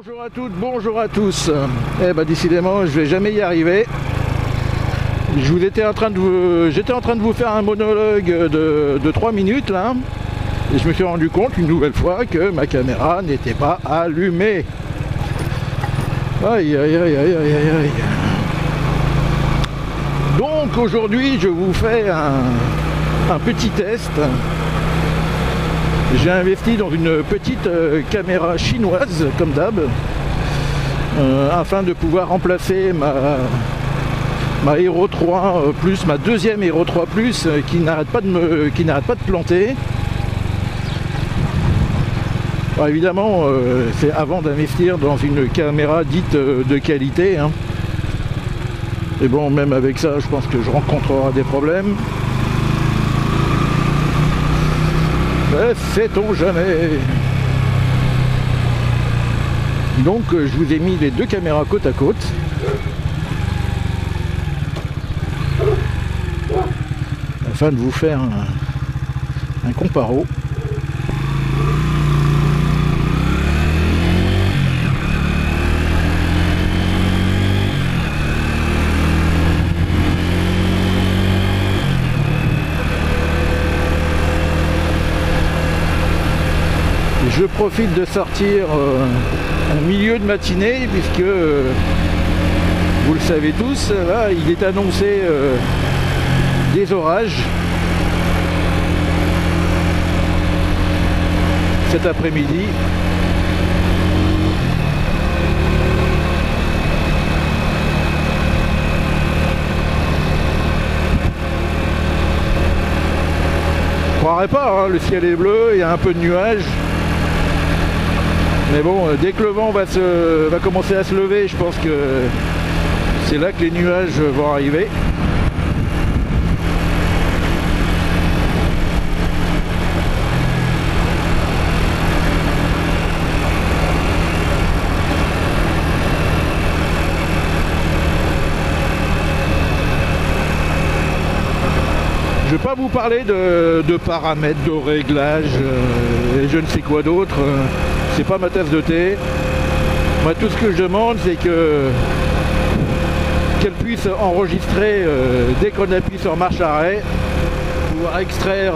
Bonjour à toutes, bonjour à tous. Eh ben décidément, je vais jamais y arriver. J'étais en train de vous faire un monologue de 3 minutes là. Et je me suis rendu compte une nouvelle fois que ma caméra n'était pas allumée. Aïe aïe aïe aïe aïe aïe. Donc aujourd'hui je vous fais un petit test. J'ai investi dans une petite caméra chinoise comme d'hab afin de pouvoir remplacer ma Hero 3 Plus, ma deuxième Hero 3 Plus qui n'arrête pas de planter. Alors évidemment c'est avant d'investir dans une caméra dite de qualité hein. Et bon, même avec ça je pense que je rencontrerai des problèmes. Mais sait-on jamais. Donc je vous ai mis les deux caméras côte à côte afin de vous faire un comparo. Je profite de sortir en milieu de matinée puisque vous le savez tous, là il est annoncé des orages cet après-midi. Je croirais pas, hein, le ciel est bleu, il y a un peu de nuages. Mais bon, dès que le vent va commencer à se lever, je pense que c'est là que les nuages vont arriver. Je ne vais pas vous parler de paramètres, de réglages et je ne sais quoi d'autre. C'est pas ma tasse de thé. Moi tout ce que je demande c'est qu'elle puisse enregistrer dès qu'on appuie sur marche arrêt, pouvoir extraire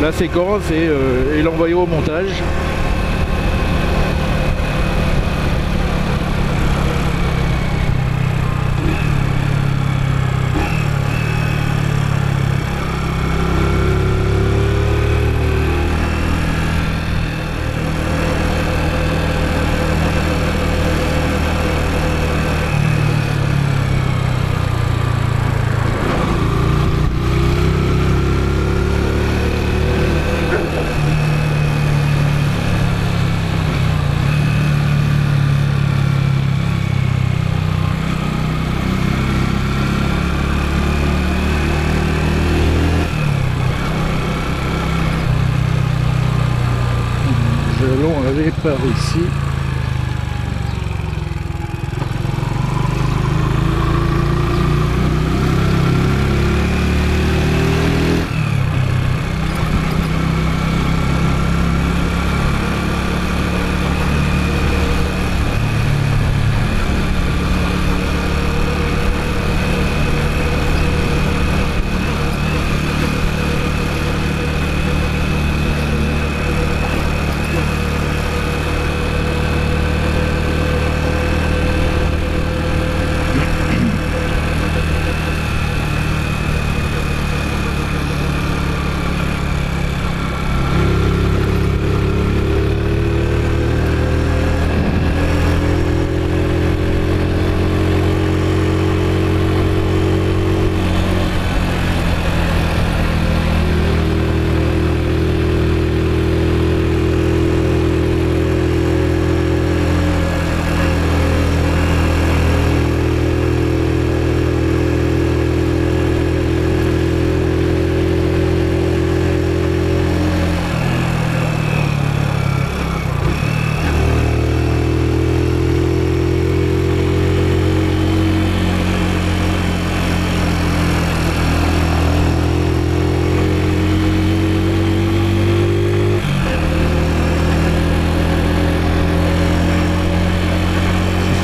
la séquence et l'envoyer au montage. Allons aller par ici.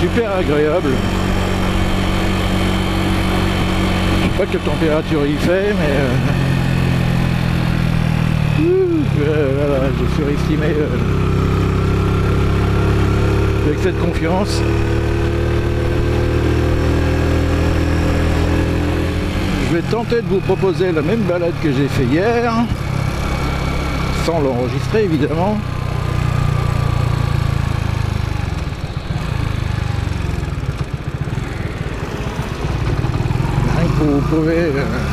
super agréable. Je sais pas quelle température il fait, mais voilà, j'ai surestimé avec cette confiance. Je vais tenter de vous proposer la même balade que j'ai fait hier, sans l'enregistrer évidemment. Pour vous prouver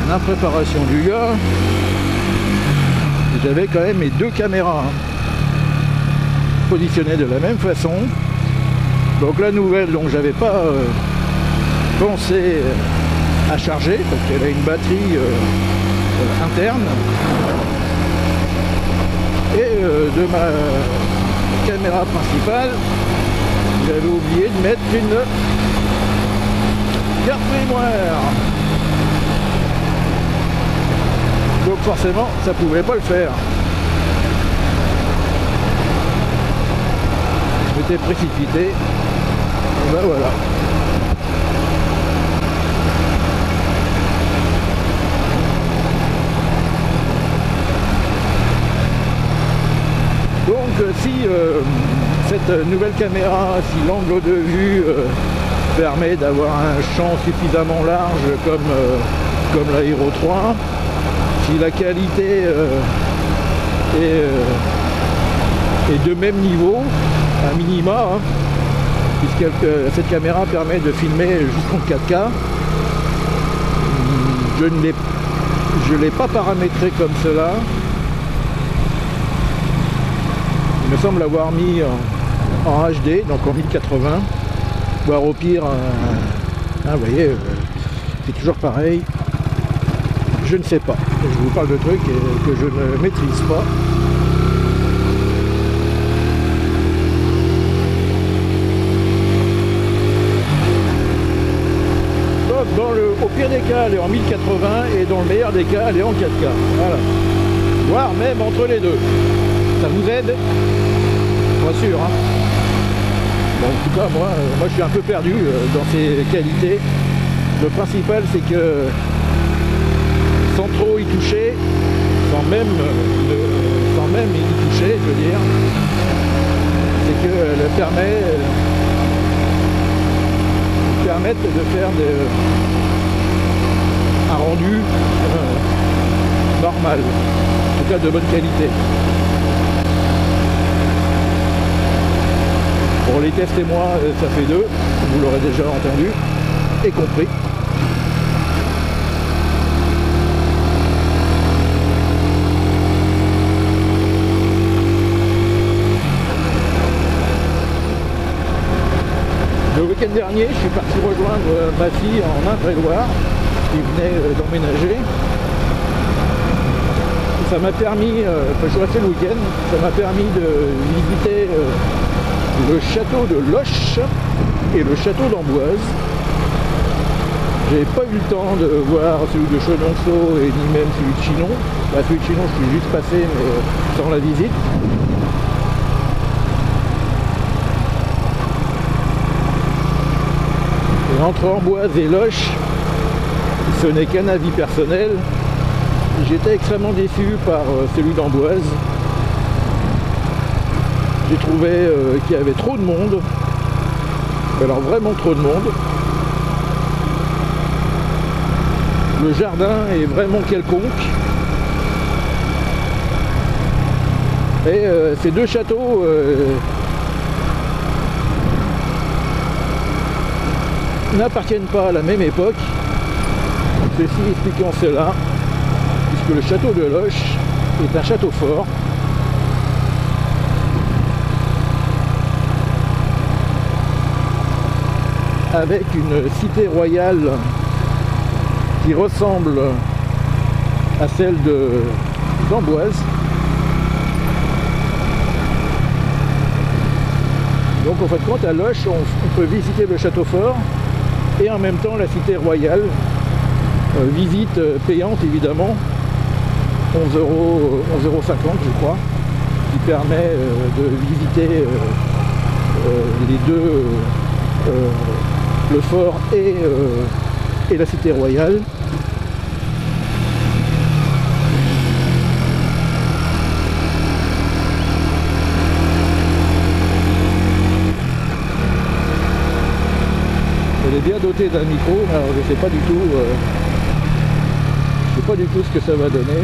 l'impréparation du gars, j'avais quand même mes deux caméras positionnées de la même façon. Donc la nouvelle, donc j'avais pas pensé à charger parce qu'elle a une batterie interne, et de ma caméra principale, j'avais oublié de mettre une carte mémoire. Donc forcément ça pouvait pas le faire. Je m'étais précipité. Et ben voilà. Donc si cette nouvelle caméra, si l'angle de vue permet d'avoir un champ suffisamment large comme la Hero 3, si la qualité est de même niveau, un minima, hein, puisque cette caméra permet de filmer jusqu'en 4K, je ne l'ai pas paramétré comme cela. Il me semble avoir mis en HD, donc en 1080, voire au pire, vous voyez, c'est toujours pareil. Je ne sais pas. Je vous parle de trucs que je ne maîtrise pas. Donc au pire des cas, elle est en 1080 et dans le meilleur des cas, elle est en 4K. Voilà. Voire même entre les deux. Ça vous aide? Pas sûr. Hein. Bon, en tout cas, moi je suis un peu perdu dans ces qualités. Le principal, c'est que sans trop y toucher, sans même y toucher, je veux dire, c'est qu'elle permet de faire un rendu normal, en tout cas de bonne qualité. Pour les tests et moi, ça fait deux, vous l'aurez déjà entendu et compris. Le week-end dernier, je suis parti rejoindre ma fille en Indre-et-Loire, qui venait d'emménager. Ça m'a permis, je suis resté le week-end, ça m'a permis de visiter le château de Loches et le château d'Amboise. J'ai pas eu le temps de voir celui de Chenonceau et ni même celui de Chinon. Bah, celui de Chinon, je suis juste passé, mais sans la visite. Et entre Amboise et Loches, ce n'est qu'un avis personnel. J'étais extrêmement déçu par celui d'Amboise. J'ai trouvé qu'il y avait trop de monde. Alors vraiment trop de monde. Le jardin est vraiment quelconque. Et ces deux châteaux n'appartiennent pas à la même époque. Ceci expliquant cela, puisque le château de Loches est un château fort. Avec une cité royale qui ressemble à celle d'Amboise. Donc en fait de compte, à Loches, on peut visiter le château fort et en même temps la cité royale. Visite payante évidemment, 11,50 € je crois, qui permet de visiter le fort et la cité royale. Elle est bien dotée d'un micro, alors je sais pas du tout ce que ça va donner.